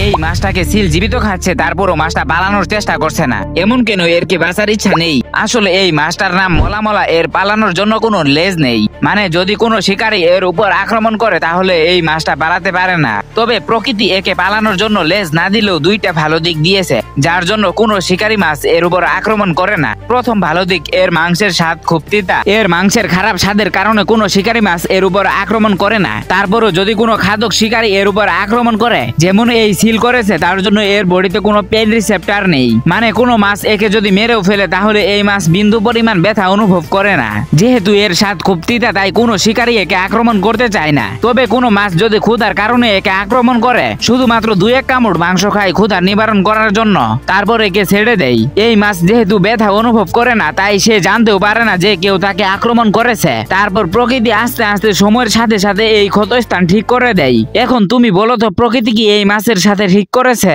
এই মাছটাকে সিল জীবিত খাচ্ছে, তারপরও মাছটা পালানোর চেষ্টা করছে না। এমন কেন? এর কি বাঁচার ইচ্ছা নেই? আসলে এই মাছটার নাম মলা মলা, এর পালানোর জন্য কোনো লেজ নেই। মানে যদি কোনো শিকারী এর উপর আক্রমণ করে তাহলে এই মাছটা পালাতে পারে না। তবে প্রকৃতি একে পালানোর জন্য লেজ না দিলেও দুইটা ভালো দিক দিয়েছে, যার জন্য কোনো শিকারী মাছ এর উপর আক্রমণ করে না। প্রথম ভালো দিক, এর মাংসের স্বাদ খুব তিতা। এর মাংসের খারাপ স্বাদের কারণে কোনো শিকারী মাছ এর উপর আক্রমণ করে না। তারপরও যদি কোনো খাদক শিকারী এর উপর আক্রমণ করে, যেমন এই সিল করেছে, তার জন্য এর বডিতে কোনো পেইন রিসেপ্টর নেই। মানে কোনো মাছ একে যদি মেরেও ফেলে তাহলে এই মাছ বিন্দু পরিমাণ ব্যথা অনুভব করে না। যেহেতু এর স্বাদ খুব তিতা, তাই কোনো শিকারী একে আক্রমণ করতে চায় না। তবে কোনো মাছ যদি ক্ষুধার কারণে একে আক্রমণ করে, শুধুমাত্র 2-1 কামড় মাংস খায় ক্ষুধা নিবারণ করার জন্য, তারপর একে ছেড়ে দেয়। এই মাছ যেহেতু ব্যথা অনুভব করে না, তাই সে জানতেও পারে না যে কেউ তাকে আক্রমণ করেছে। তারপর প্রকৃতি আস্তে আস্তে সময়ের সাথে সাথে এই ক্ষতস্থান ঠিক করে দেয়। এখন তুমি বলো তো, প্রকৃতি কি এই মাছের সাথে ঠিক করেছে?